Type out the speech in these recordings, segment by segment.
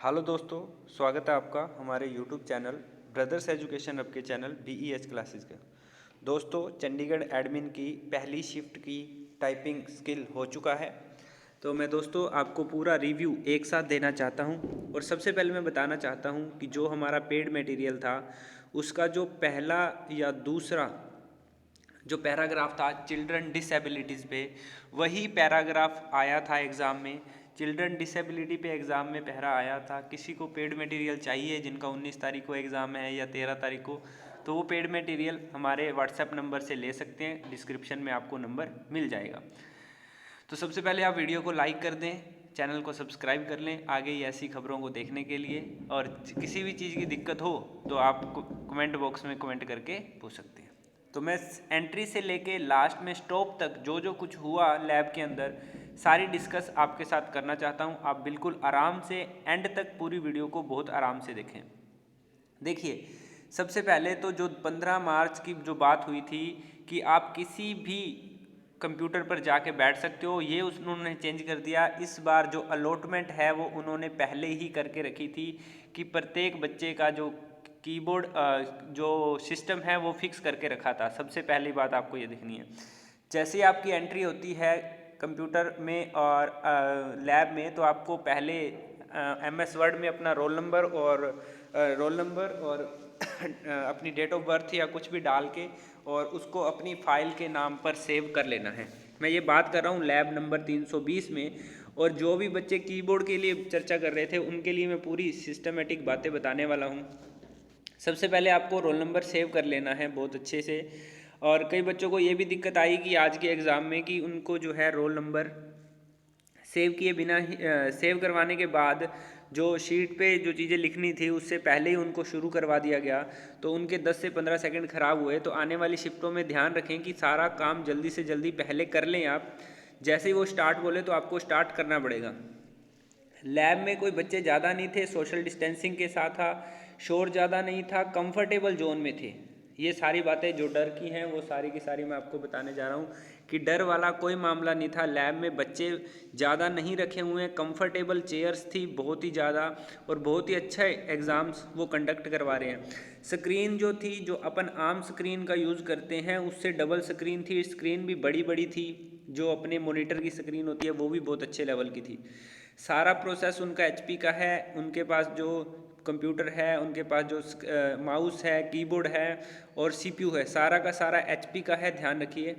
Hello दोस्तों, स्वागत है आपका हमारे YouTube channel brothers education hub के चैनल BEH क्लासेस का। दोस्तों, चंडीगढ़ एडमिन की पहली शिफ्ट की टाइपिंग स्किल हो चुका है। तो मैं दोस्तों आपको पूरा रिव्यू एक साथ देना चाहता हूं। और सबसे पहले मैं बताना चाहता हूं कि जो हमारा पेड मटेरियल था उसका जो पहला या दूसरा जो पैराग्राफ था चिल्ड्रन डिसेबिलिटीज़ पे, वही पैराग्राफ आया था एग्ज़ाम में। चिल्ड्रन डिसेबिलिटी पे एग्ज़ाम में पहरा आया था। किसी को पेड मटेरियल चाहिए जिनका 19 तारीख को एग्ज़ाम है या 13 तारीख को, तो वो पेड मटेरियल हमारे व्हाट्सएप नंबर से ले सकते हैं। डिस्क्रिप्शन में आपको नंबर मिल जाएगा। तो सबसे पहले आप वीडियो को लाइक कर दें, चैनल को सब्सक्राइब कर लें आगे ही ऐसी खबरों को देखने के लिए। और किसी भी चीज़ की दिक्कत हो तो आप कमेंट बॉक्स में कमेंट करके पूछ सकते हैं। तो मैं एंट्री से लेके लास्ट में स्टॉप तक जो जो कुछ हुआ लैब के अंदर सारी डिस्कस आपके साथ करना चाहता हूँ। आप बिल्कुल आराम से एंड तक पूरी वीडियो को बहुत आराम से देखें। देखिए, सबसे पहले तो जो 15 मार्च की जो बात हुई थी कि आप किसी भी कंप्यूटर पर जाके बैठ सकते हो, ये उन्होंने चेंज कर दिया। इस बार जो अलॉटमेंट है वो उन्होंने पहले ही करके रखी थी कि प्रत्येक बच्चे का जो कीबोर्ड जो सिस्टम है वो फिक्स करके रखा था। सबसे पहली बात आपको ये देखनी है, जैसे ही आपकी एंट्री होती है कंप्यूटर में और लैब में, तो आपको पहले MS वर्ड में अपना रोल नंबर और अपनी डेट ऑफ बर्थ या कुछ भी डाल के और उसको अपनी फ़ाइल के नाम पर सेव कर लेना है। मैं ये बात कर रहा हूँ लैब नंबर 320 में। और जो भी बच्चे कीबोर्ड के लिए चर्चा कर रहे थे उनके लिए मैं पूरी सिस्टमेटिक बातें बताने वाला हूँ। सबसे पहले आपको रोल नंबर सेव कर लेना है बहुत अच्छे से। और कई बच्चों को ये भी दिक्कत आई कि आज के एग्ज़ाम में कि उनको जो है रोल नंबर सेव किए बिना ही सेव करवाने के बाद जो शीट पे जो चीज़ें लिखनी थी उससे पहले ही उनको शुरू करवा दिया गया, तो उनके 10 से 15 सेकंड ख़राब हुए। तो आने वाली शिफ्टों में ध्यान रखें कि सारा काम जल्दी से जल्दी पहले कर लें आप। जैसे ही वो स्टार्ट बोले तो आपको स्टार्ट करना पड़ेगा। लैब में कोई बच्चे ज़्यादा नहीं थे, सोशल डिस्टेंसिंग के साथ था, शोर ज़्यादा नहीं था, कंफर्टेबल जोन में थे। ये सारी बातें जो डर की हैं वो सारी की सारी मैं आपको बताने जा रहा हूँ कि डर वाला कोई मामला नहीं था। लैब में बच्चे ज़्यादा नहीं रखे हुए हैं, कंफर्टेबल चेयर्स थी बहुत ही ज़्यादा, और बहुत ही अच्छा एग्ज़ाम्स वो कंडक्ट करवा रहे हैं। स्क्रीन जो थी, जो अपन आम स्क्रीन का यूज़ करते हैं उससे डबल स्क्रीन थी। स्क्रीन भी बड़ी बड़ी थी, जो अपने मॉनिटर की स्क्रीन होती है वो भी बहुत अच्छे लेवल की थी। सारा प्रोसेस उनका HP का है। उनके पास जो कंप्यूटर है, उनके पास जो माउस है, कीबोर्ड है और CPU है, सारा का सारा HP का है, ध्यान रखिए।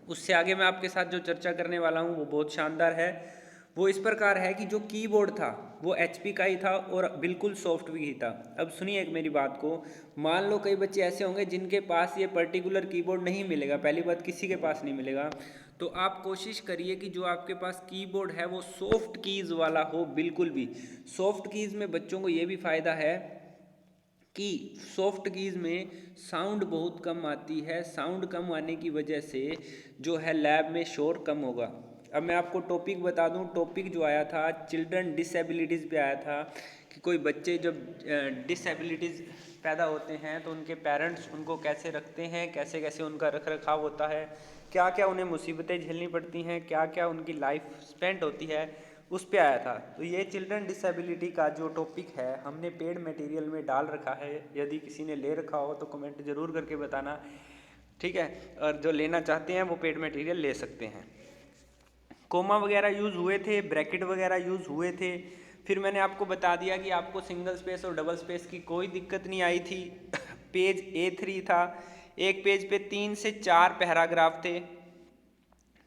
उससे आगे मैं आपके साथ जो चर्चा करने वाला हूँ वो बहुत शानदार है। वो इस प्रकार है कि जो कीबोर्ड था वो HP का ही था और बिल्कुल सॉफ्ट भी ही था। अब सुनिए एक मेरी बात को। मान लो कई बच्चे ऐसे होंगे जिनके पास ये पर्टिकुलर कीबोर्ड नहीं मिलेगा। पहली बात, किसी के पास नहीं मिलेगा। तो आप कोशिश करिए कि जो आपके पास कीबोर्ड है वो सॉफ्ट कीज़ वाला हो। बिल्कुल भी सॉफ्ट कीज़ में बच्चों को ये भी फ़ायदा है कि सॉफ्ट कीज़ में साउंड बहुत कम आती है। साउंड कम आने की वजह से जो है लैब में शोर कम होगा। अब मैं आपको टॉपिक बता दूं। टॉपिक जो आया था चिल्ड्रन डिसेबिलिटीज़ पे आया था कि कोई बच्चे जब डिसेबिलिटीज़ पैदा होते हैं तो उनके पेरेंट्स उनको कैसे रखते हैं, कैसे कैसे उनका रख रखाव होता है, क्या क्या उन्हें मुसीबतें झेलनी पड़ती हैं, क्या क्या उनकी लाइफ स्पेंड होती है, उस पे आया था। तो ये चिल्ड्रन डिसेबिलिटी का जो टॉपिक है हमने पेड मटेरियल में डाल रखा है। यदि किसी ने ले रखा हो तो कमेंट ज़रूर करके बताना, ठीक है। और जो लेना चाहते हैं वो पेड मटेरियल ले सकते हैं। कोमा वगैरह यूज़ हुए थे, ब्रैकेट वगैरह यूज़ हुए थे। फिर मैंने आपको बता दिया कि आपको सिंगल स्पेस और डबल स्पेस की कोई दिक्कत नहीं आई थी। पेज A3 था, एक पेज पे 3 से 4 पैराग्राफ थे,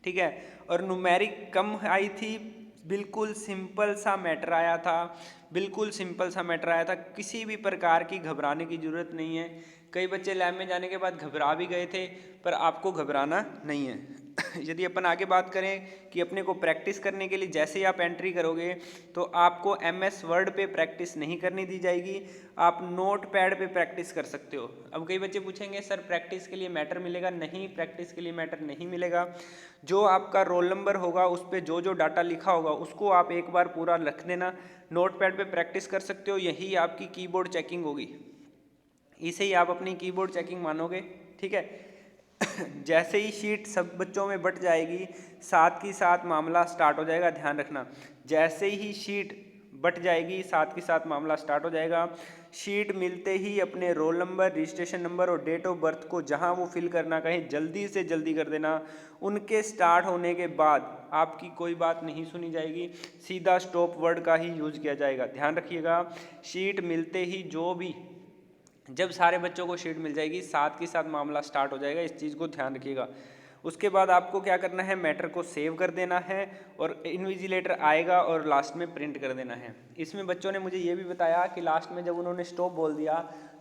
ठीक है। और न्यूमेरिक कम आई थी, बिल्कुल सिंपल सा मैटर आया था, बिल्कुल सिंपल सा मैटर आया था। किसी भी प्रकार की घबराने की ज़रूरत नहीं है। कई बच्चे लैब में जाने के बाद घबरा भी गए थे, पर आपको घबराना नहीं है। यदि अपन आगे बात करें कि अपने को प्रैक्टिस करने के लिए जैसे ही आप एंट्री करोगे तो आपको MS वर्ड पे प्रैक्टिस नहीं करनी दी जाएगी, आप नोट पैड पे प्रैक्टिस कर सकते हो। अब कई बच्चे पूछेंगे सर प्रैक्टिस के लिए मैटर मिलेगा? नहीं, प्रैक्टिस के लिए मैटर नहीं मिलेगा। जो आपका रोल नंबर होगा उस पर जो जो डाटा लिखा होगा उसको आप एक बार पूरा लिख देना, नोट पैड पर प्रैक्टिस कर सकते हो। यही आपकी कीबोर्ड चेकिंग होगी, इसे ही आप अपनी कीबोर्ड चेकिंग मानोगे, ठीक है। जैसे ही शीट सब बच्चों में बट जाएगी साथ ही साथ मामला स्टार्ट हो जाएगा, ध्यान रखना। जैसे ही शीट बट जाएगी, साथ के साथ मामला स्टार्ट हो जाएगा। शीट मिलते ही अपने रोल नंबर, रजिस्ट्रेशन नंबर और डेट ऑफ बर्थ को जहां वो फिल करना कहें जल्दी से जल्दी कर देना। उनके स्टार्ट होने के बाद आपकी कोई बात नहीं सुनी जाएगी, सीधा स्टॉप वर्ड का ही यूज़ किया जाएगा। ध्यान रखिएगा, शीट मिलते ही जब सारे बच्चों को शीट मिल जाएगी साथ के साथ मामला स्टार्ट हो जाएगा, इस चीज़ को ध्यान रखिएगा। उसके बाद आपको क्या करना है, मैटर को सेव कर देना है और इन्विजिलेटर आएगा और लास्ट में प्रिंट कर देना है। इसमें बच्चों ने मुझे ये भी बताया कि लास्ट में जब उन्होंने स्टॉप बोल दिया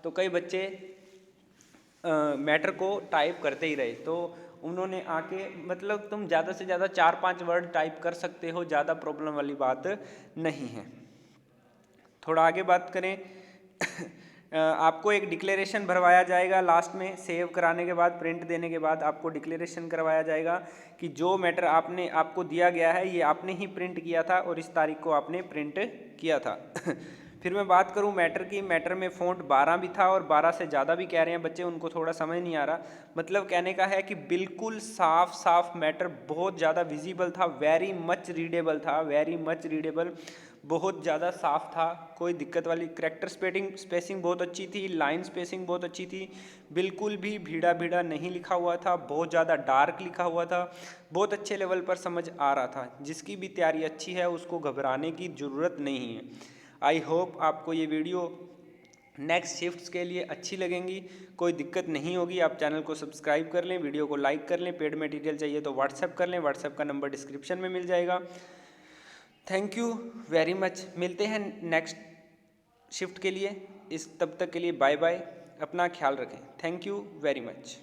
तो कई बच्चे मैटर को टाइप करते ही रहे, तो उन्होंने आके मतलब तुम ज़्यादा से ज़्यादा 4-5 वर्ड टाइप कर सकते हो, ज़्यादा प्रॉब्लम वाली बात नहीं है। थोड़ा आगे बात करें आपको एक डिक्लेरेशन भरवाया जाएगा लास्ट में, सेव कराने के बाद प्रिंट देने के बाद आपको डिक्लेरेशन करवाया जाएगा कि जो मैटर आपको दिया गया है ये आपने ही प्रिंट किया था और इस तारीख को आपने प्रिंट किया था। फिर मैं बात करूं मैटर की, मैटर में फ़ॉन्ट 12 भी था और 12 से ज़्यादा भी कह रहे हैं बच्चे, उनको थोड़ा समझ नहीं आ रहा। मतलब कहने का है कि बिल्कुल साफ साफ मैटर, बहुत ज़्यादा विजिबल था, वेरी मच रीडेबल था, वेरी मच रीडेबल, बहुत ज़्यादा साफ था, कोई दिक्कत वाली। करेक्टर स्पेसिंग बहुत अच्छी थी, लाइन स्पेसिंग बहुत अच्छी थी, बिल्कुल भी भीड़ा भीड़ा नहीं लिखा हुआ था, बहुत ज़्यादा डार्क लिखा हुआ था, बहुत अच्छे लेवल पर समझ आ रहा था। जिसकी भी तैयारी अच्छी है उसको घबराने की ज़रूरत नहीं है। आई होप आपको ये वीडियो नेक्स्ट शिफ्ट्स के लिए अच्छी लगेंगी, कोई दिक्कत नहीं होगी। आप चैनल को सब्सक्राइब कर लें, वीडियो को लाइक कर लें, पेड मटेरियल चाहिए तो व्हाट्सएप कर लें, व्हाट्सएप का नंबर डिस्क्रिप्शन में मिल जाएगा। थैंक यू वेरी मच, मिलते हैं नेक्स्ट शिफ्ट के लिए। तब तक के लिए बाय बाय, अपना ख्याल रखें। Thank you very much.